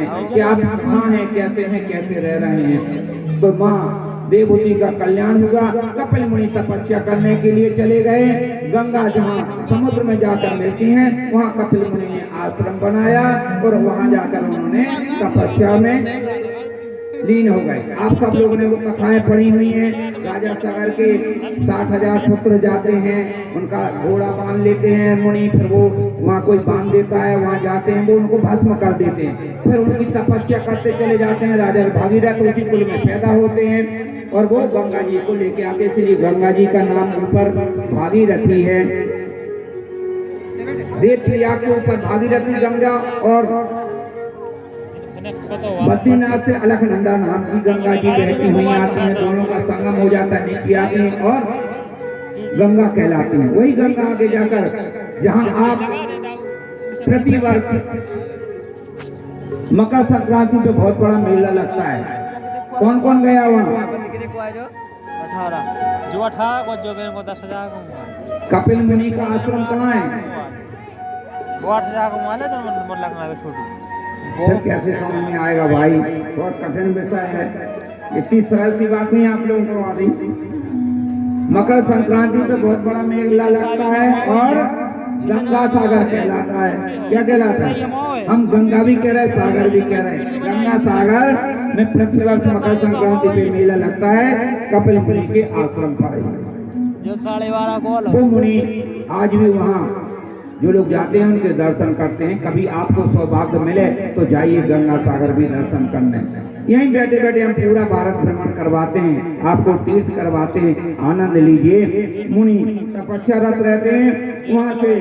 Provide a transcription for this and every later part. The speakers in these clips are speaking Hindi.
हैं कि आप कहाँ हैं, कैसे हैं, कैसे रह रहे हैं। तो वहाँ देवहूति का कल्याण हुआ। कपिल मुनि तपस्या करने के लिए चले गए। गंगा जहाँ समुद्र में जाकर मिलती हैं, वहाँ कपिल मुनि ने आश्रम बनाया और वहाँ जाकर उन्होंने तपस्या में लीन हो गए। आप सब लोगों ने वो कथाएं पढ़ी हुई हैं। राजा सागर के 60,000 पुत्र जाते हैं, उनका घोड़ा बांध लेते हैं मुनि, फिर वो वहाँ कोई बांध देता है, वहाँ जाते हैं, वो उनको भस्म कर देते हैं। फिर उनकी तपस्या करते चले जाते हैं। राजा भागीरथ उसी कुल में पैदा होते हैं और वो गंगा जी को लेके आते, इसलिए गंगा जी का नाम ऊपर भागीरथी है। देवप्रिया के ऊपर भागीरथी गंगा और बद्रीनाथ से अलकनंदा नाम की गंगा जी बहती हुई आती हैं। दोनों का संगम हो जाता है, नीचे आती हैं और गंगा कहलाती हैं। वही गंगा आगे जाकर जहां आप प्रतिवर्ष मकर संक्रांति पे बहुत बड़ा मेला लगता है। कौन कौन गया वहाँ? 10,000 कपिल मुनि का आश्रम कहाँ है? फिर कैसे समझ में आएगा भाई, बहुत कठिन विषय है। इतनी सरल सी बात नहीं आप लोगों को आ रही। मकर संक्रांति पे बहुत बड़ा मेला लगता है और गंगा सागर कहलाता है। क्या कहलाता है? हम गंगा भी कह रहे हैं, सागर भी कह रहे हैं। गंगा सागर में प्रतिवर्ष मकर संक्रांति पे मेला लगता है कपिल मुनि के आश्रम पर। जो 12:30 वो मुनि आज भी वहाँ जो लोग जाते हैं उनके दर्शन करते हैं। कभी आपको सौभाग्य मिले तो जाइए गंगा सागर भी दर्शन करने। यहीं बैठे बैठे हम पूरा भारत भ्रमण करवाते हैं, आपको तीर्थ करवाते हैं, आनंद लीजिए। मुनि तपस्यारत रहते हैं, वहां से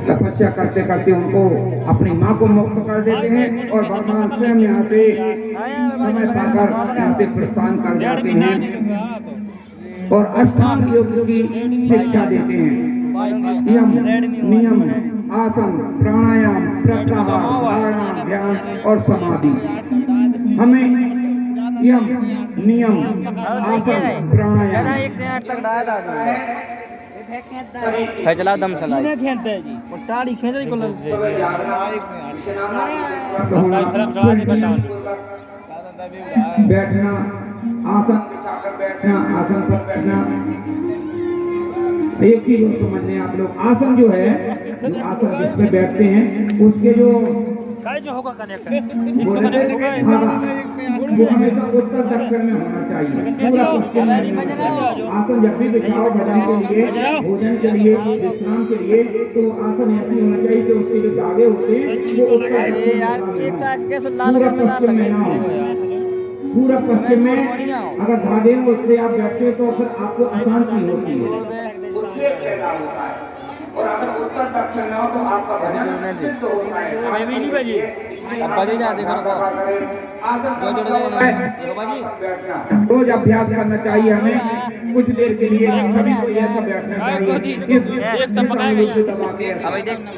तपस्या करते करते उनको अपनी माँ को मुक्त कर देते हैं और भगवान स्वयं यहाँ से समय पाकर यहाँ से प्रस्थान कर जाते हैं और अष्टांग योग की शिक्षा देते हैं। यम, नियम, आसन, प्राणायाम, प्रत्याहार, धारणा, ध्यान और समाधि। हमें यम, नियम, आसन, प्राणायाम 1 से 8 तक डाला चला दम चला ताड़ी खेल को बैठना, आसन बिछाकर बैठना, आसन पर बैठना। एक चीज समझने आप लोग, आसन जो है, आसन जिसमें बैठते हैं उसके जो होगा कनेक्ट वो हमेशा उत्तर दक्षिण में होना चाहिए, पूरा पश्चिम में। आसन जब भी बिछाओ भजन के लिए, भोजन के लिए, विश्राम के लिए, तो आसन ऐसी होना चाहिए कि उसके जो धागे होते हैं वो उत्तर पश्चिम में ना हो। पूरा पश्चिम में अगर धागे में उससे आप बैठते तो फिर आपको अशांति होती है, उद्वेग पैदा होता है। और अगर उत्तर दक्षिण में हो तो आपका भजन सिद्ध होता है। रोज अभ्यास करना चाहिए हमें, कुछ देर के लिए सभी को ऐसा बैठना चाहिए।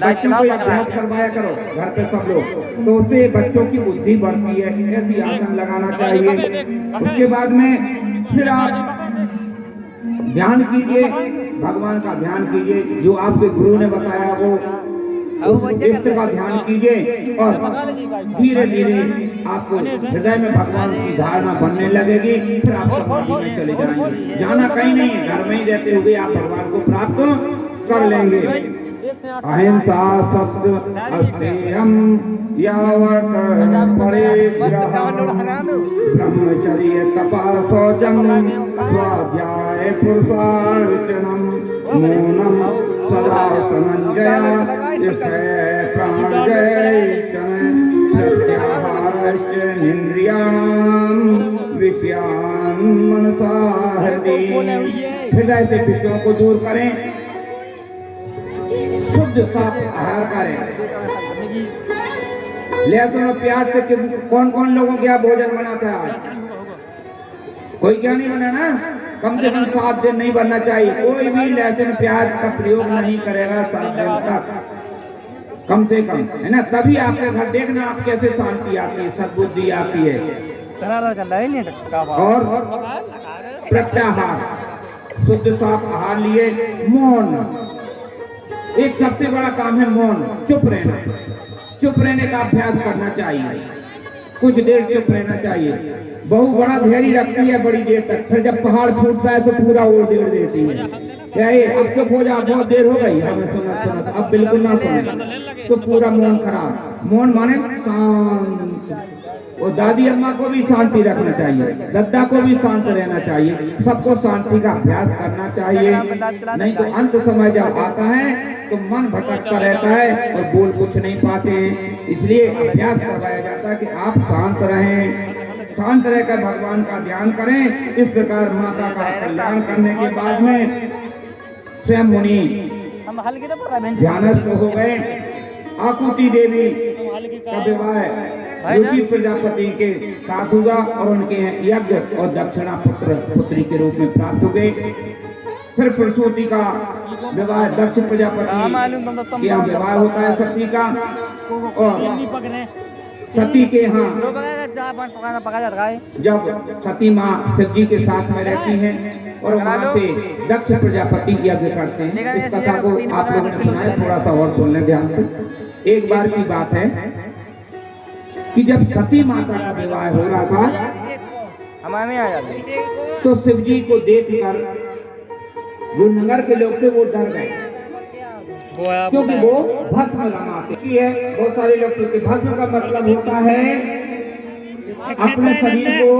बच्चों को अभ्यास करवाया करो घर पे सब लोग, तो उससे बच्चों की बुद्धि बढ़ती है। ऐसी आसन लगाना चाहिए। उसके बाद में फिर आप ध्यान कीजिए, भगवान का ध्यान कीजिए, जो आपके गुरु ने बताया वो इष्ट का ध्यान कीजिए और धीरे धीरे आपको हृदय में भगवान की धारणा बनने लगेगी। फिर आप समाधि में चले जाएंगे। जाना कहीं नहीं है, घर में ही रहते हुए आप भगवान को प्राप्त कर लेंगे। अहिंसा सत्य अस्तेयम यावत् परिग्रहः ब्रह्मचर्य तपः शौचम स्वाध्याय पुरुषार्चनम मौनम सदा संजय प्राणजय प्रत्याहारश्च इंद्रियाणां विषयान् मनसा हृदय से विषयों को दूर करें, शुद्ध साफ आहार करें। लहसुन और प्याज से कौन कौन लोगों के यहाँ भोजन बनाता है आज? कोई क्या नहीं बना ना? कम से कम 7 दिन नहीं बनना चाहिए। कोई भी लहसुन प्याज का प्रयोग नहीं करेगा 7 दिन तक कम से कम, है ना? तभी आपके घर देखना आप कैसे शांति आती है, सद्बुद्धि आती है। और प्रत्याहार, शुद्ध साफ आहार लिए। मौन, एक सबसे बड़ा काम है मौन, चुप रहना। चुप रहने का अभ्यास करना चाहिए, कुछ देर चुप रहना चाहिए। बहु बड़ा धैर्य रखती है बड़ी देर तक, फिर जब पहाड़ फूटता है तो पूरा ओढ़ देड़ देती है। क्या ये अब चुप हो जा, बहुत देर हो गई, हमें सुना सुना, अब बिल्कुल ना सुने तो पूरा मौन खराब। मौन माने शांत। और दादी अम्मा को भी शांति रखना चाहिए, दादा को भी शांत रहना चाहिए, सबको शांति का अभ्यास करना चाहिए। नहीं तो अंत समय जब आता है तो मन भटकता रहता है और बोल कुछ नहीं पाते हैं। इसलिए अभ्यास करवाया जाता है कि आप शांत रहें, शांत रहकर भगवान का ध्यान करें। इस प्रकार माता का कल्याण करने के बाद में स्वयं मुनि ध्यानस्थ हो गए। आकुति देवी का विवाह रुचि प्रजापति के साथ हुआ और उनके यज्ञ और दक्षिणा पुत्री के रूप में प्राप्त हो गए। फिर प्रसूति का विवाह दक्ष प्रजापति के यहाँ विवाह होता है सती का, और सती के यहाँ जब सती माँ शिव जी के साथ में रहती हैं और वहाँ से दक्ष प्रजापति यज्ञ करते हैं। इस कथा को आप लोगों ने सुना है, थोड़ा सा और सुन लें ध्यान से। एक बार की बात है कि जब सती माता का विवाह हो रहा था तो शिव जी को देखकर जो नगर के लोग थे वो डर गए, क्योंकि वो भस्म लगाते हैं। बहुत सारे लोग, क्योंकि भस्म का मतलब होता है अपने शरीर को